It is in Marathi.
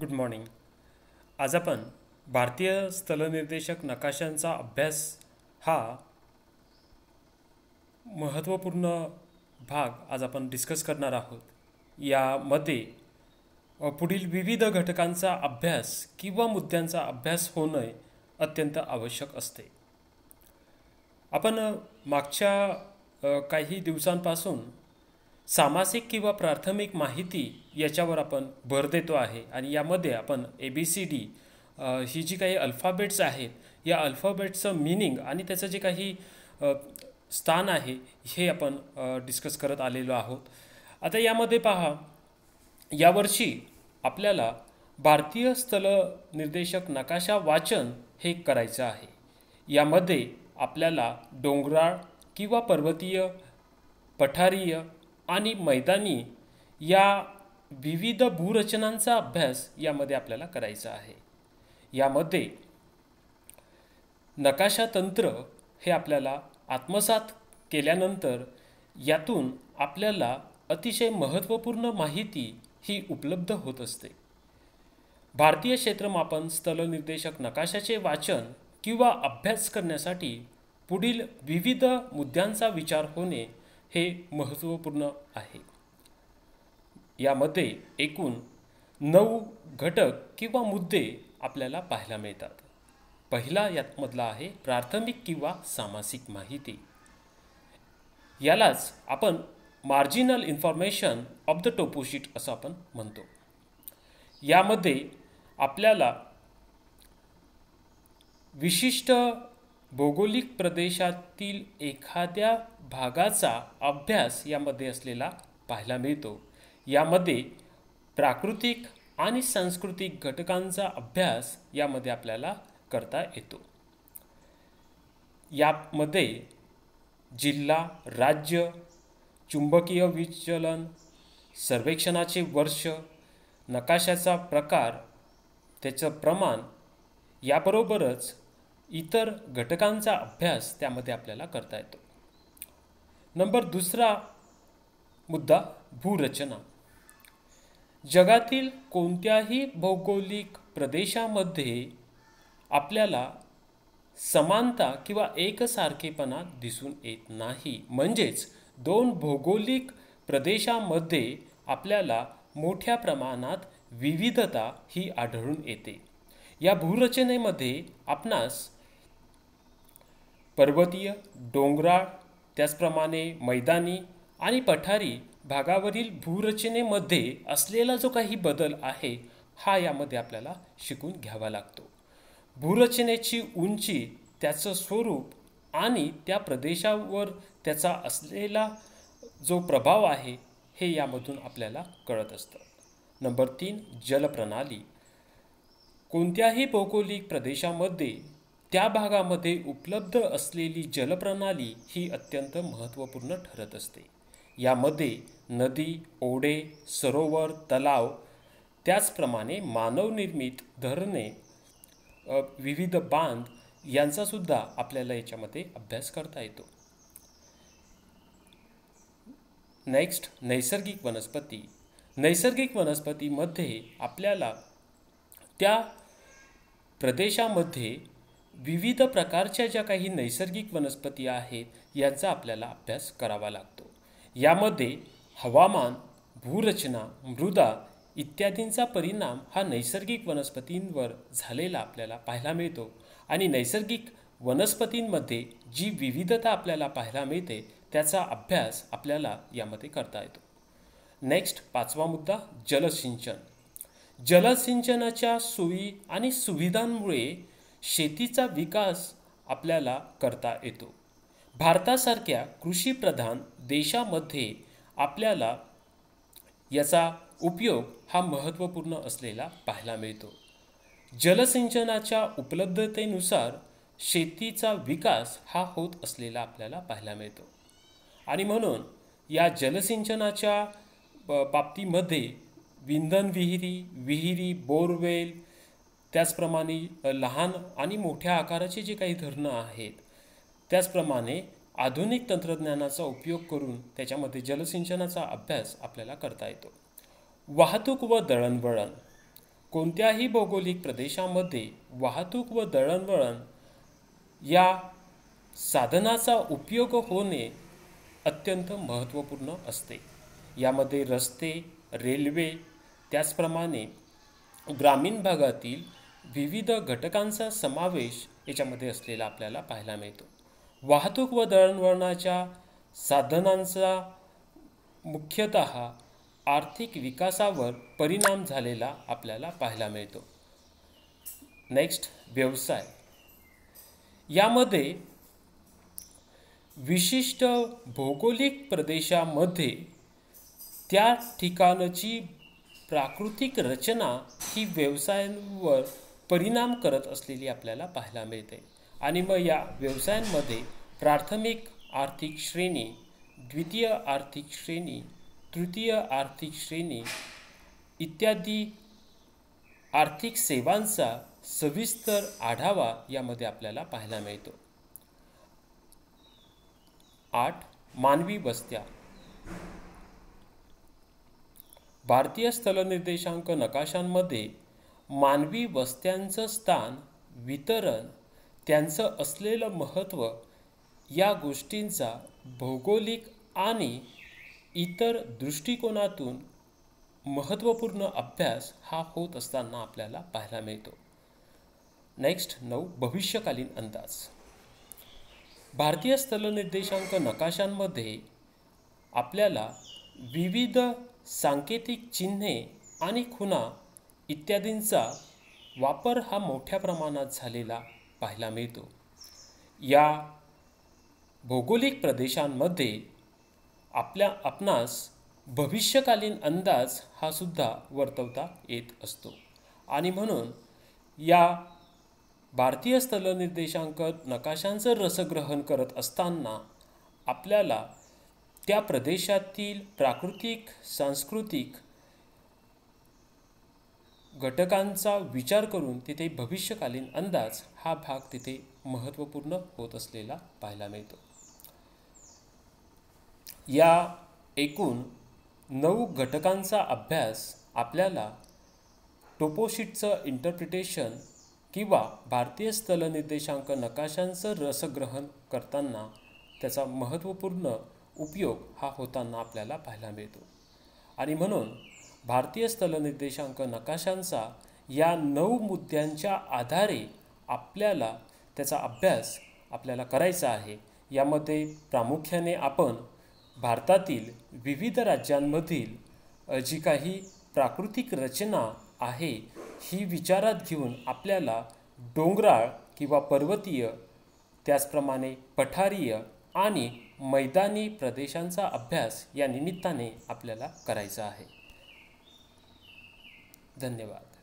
Good morning. आज आपण भारतीय स्थलनिर्देशक नकाशांचा अभ्यास हा महत्त्वपूर्ण भाग आज आपण डिस्कस करणार आहोत. यामध्ये पुढील विविध घटकांचा अभ्यास किंवा मुद्द्यांचा अभ्यास होणे अत्यंत आवश्यक असते. आपण मागच्या काही दिवसांपासून सामासिक किंवा प्राथमिक माहिती याच्यावर आपण भर देतो आहे आणि यामध्ये आपण ABCD ही जी काही अल्फाबेट्स आहेत या अल्फाबेट्सचं मीनिंग आणि त्याचं जे काही स्थान आहे हे आपण डिस्कस करत आलेलो आहोत. आता यामध्ये पहा, यावर्षी आपल्याला भारतीय स्थल निर्देशक नकाशा वाचन हे करायचं आहे. यामध्ये आपल्याला डोंगराळ किंवा पर्वतीय, पठारीय आणि मैदानी या विविध भूरचनांचा अभ्यास यामध्ये आपल्याला करायचा आहे. यामध्ये नकाशा तंत्र हे आपल्याला आत्मसात केल्यानंतर यातून आपल्याला अतिशय महत्त्वपूर्ण माहिती ही उपलब्ध होत असते. भारतीय क्षेत्रमापन स्थलनिर्देशक नकाशाचे वाचन किंवा अभ्यास करण्यासाठी पुढील विविध मुद्द्यांचा विचार होणे हे महत्त्वपूर्ण आहे. यामध्ये एकूण 9 घटक किंवा मुद्दे आपल्याला पाहायला मिळतात. पहिला यामधला आहे प्राथमिक किंवा सामासिक माहिती. यालाच आपण marginal information of the toposheet असं आपण म्हणतो. यामध्ये आपल्याला विशिष्ट भौगोलिक प्रदेशातील एखाद्या भागाचा अभ्यास यामध्ये असलेला पाहायला मिळतो. यामध्ये प्राकृतिक आणि सांस्कृतिक घटकांचा अभ्यास यामध्ये आपल्याला करता येतो. यामध्ये जिल्हा, राज्य, चुंबकीय विचलन, सर्वेक्षणाचे वर्ष, नकाशाचा प्रकार, त्याचं प्रमाण याबरोबरच इतर घटकांचा अभ्यास त्यामध्ये आपल्याला करता येतो. नंबर दुसरा मुद्दा भूरचना. जगातील कोणत्याही भौगोलिक प्रदेशामध्ये आपल्याला समानता किंवा एकसारखेपणा दिसून येत नाही. म्हणजेच 2 भौगोलिक प्रदेशामध्ये आपल्याला मोठ्या प्रमाणात विविधता ही आढळून येते. या भूरचनेमध्ये आपणास पर्वतीय, डोंगराळ, त्याचप्रमाणे मैदानी आणि पठारी भागावरील भूरचनेमध्ये असलेला जो काही बदल आहे हा यामध्ये आपल्याला शिकून घ्यावा लागतो. भूरचनेची उंची, त्याचं स्वरूप आणि त्या प्रदेशावर त्याचा असलेला जो प्रभाव आहे हे यामधून आपल्याला कळत असतं. नंबर 3 जलप्रणाली. कोणत्याही भौगोलिक प्रदेशामध्ये त्या भागामध्ये उपलब्ध असलेली जलप्रणाली ही अत्यंत महत्त्वपूर्ण ठरत असते. यामध्ये नदी, ओढे, सरोवर, तलाव, त्याचप्रमाणे मानवनिर्मित धरणे, विविध बांध यांचा सुद्धा आपल्याला याच्यामध्ये अभ्यास करता येतो. नेक्स्ट नैसर्गिक वनस्पती. नैसर्गिक वनस्पतीमध्ये आपल्याला त्या प्रदेशामध्ये विविध प्रकारच्या ज्या काही नैसर्गिक वनस्पती आहेत यांचा आपल्याला अभ्यास करावा लागतो. यामध्ये हवामान, भूरचना, मृदा इत्यादींचा परिणाम हा नैसर्गिक वनस्पतींवर झालेला आपल्याला पाहायला मिळतो आणि नैसर्गिक वनस्पतींमध्ये जी विविधता आपल्याला पाहायला मिळते त्याचा अभ्यास आपल्याला यामध्ये करता येतो. नेक्स्ट 5वा मुद्दा जलसिंचन. जलसिंचनाच्या सोयी आणि सुविधांमुळे शेतीचा विकास आपल्याला करता येतो. भारतासारख्या कृषीप्रधान देशामध्ये आपल्याला याचा उपयोग हा महत्त्वपूर्ण असलेला पाहायला मिळतो. जलसिंचनाच्या उपलब्धतेनुसार शेतीचा विकास हा होत असलेला आपल्याला पाहायला मिळतो आणि म्हणून या जलसिंचनाच्या बाबतीमध्ये विंधन विहिरी, बोरवेल, त्याचप्रमाणे लहान आणि मोठ्या आकाराचे जे काही धरणं आहेत, त्याचप्रमाणे आधुनिक तंत्रज्ञानाचा उपयोग करून त्याच्यामध्ये जलसिंचनाचा अभ्यास आपल्याला करता येतो. वाहतूक व दळणवळण. कोणत्याही भौगोलिक प्रदेशामध्ये वाहतूक व दळणवळण या साधनाचा उपयोग होणे अत्यंत महत्त्वपूर्ण असते. यामध्ये रस्ते, रेल्वे, त्याचप्रमाणे ग्रामीण भागातील विविध घटकांचा समावेश याच्यामध्ये असलेला आपल्याला पाहायला मिळतो. वाहतूक व दळणवळणाच्या साधनांचा मुख्यतः आर्थिक विकासावर परिणाम झालेला आपल्याला पाहायला मिळतो. नेक्स्ट, व्यवसाय. यामध्ये विशिष्ट भौगोलिक प्रदेशामध्ये त्या ठिकाणची प्राकृतिक रचना ही व्यवसायांवर परिणाम करत असलेली आपल्याला पाहायला मिळते. आणि मग या व्यवसायांमध्ये प्राथमिक आर्थिक श्रेणी, द्वितीय आर्थिक श्रेणी, तृतीय आर्थिक श्रेणी इत्यादी आर्थिक सेवांचा सविस्तर आढावा यामध्ये आपल्याला पाहायला मिळतो. 8. मानवी वस्त्या. भारतीय स्थलनिर्देशांक नकाशांमध्ये मानवी वस्त्यांचं स्थान, वितरण, त्यांचं असलेलं महत्त्व या गोष्टींचा भौगोलिक आणि इतर दृष्टिकोनातून महत्त्वपूर्ण अभ्यास हा होत असताना आपल्याला पाहायला मिळतो. नेक्स्ट, 9. भविष्यकालीन अंदाज. भारतीय स्थलनिर्देशांक नकाशांमध्ये आपल्याला विविध सांकेतिक चिन्हे आणि खुणा इत्यादींचा वापर हा मोठ्या प्रमाणात झालेला पाहायला मिळतो. या भौगोलिक प्रदेशांमध्ये आपणास भविष्यकालीन अंदाज हा सुद्धा वर्तवता येत असतो. आणि म्हणून या भारतीय स्थलनिर्देशांक नकाशांचं रसग्रहण करत असताना आपल्याला त्या प्रदेशातील प्राकृतिक, सांस्कृतिक घटकांचा विचार करून तिथे भविष्यकालीन अंदाज हा भाग तिथे महत्त्वपूर्ण होत असलेला पाहायला मिळतो. या एकूण 9 घटकांचा अभ्यास आपल्याला टोपोशीटचं इंटरप्रिटेशन किंवा भारतीय स्थलनिर्देशांक नकाशांचं रसग्रहण करताना त्याचा महत्त्वपूर्ण उपयोग हा होताना आपल्याला पाहायला मिळतो. आणि म्हणून भारतीय स्थलनिर्देशांक नकाशांचा या 9 मुद्द्यांच्या आधारे आपल्याला त्याचा अभ्यास आपल्याला करायचा आहे. यामध्ये प्रामुख्याने आपण भारतातील विविध राज्यांमधील जी काही प्राकृतिक रचना आहे ही विचारात घेऊन आपल्याला डोंगराळ किंवा पर्वतीय, त्याचप्रमाणे पठारीय आणि मैदानी प्रदेशांचा अभ्यास या निमित्ताने आपल्याला करायचा आहे. धन्यवाद.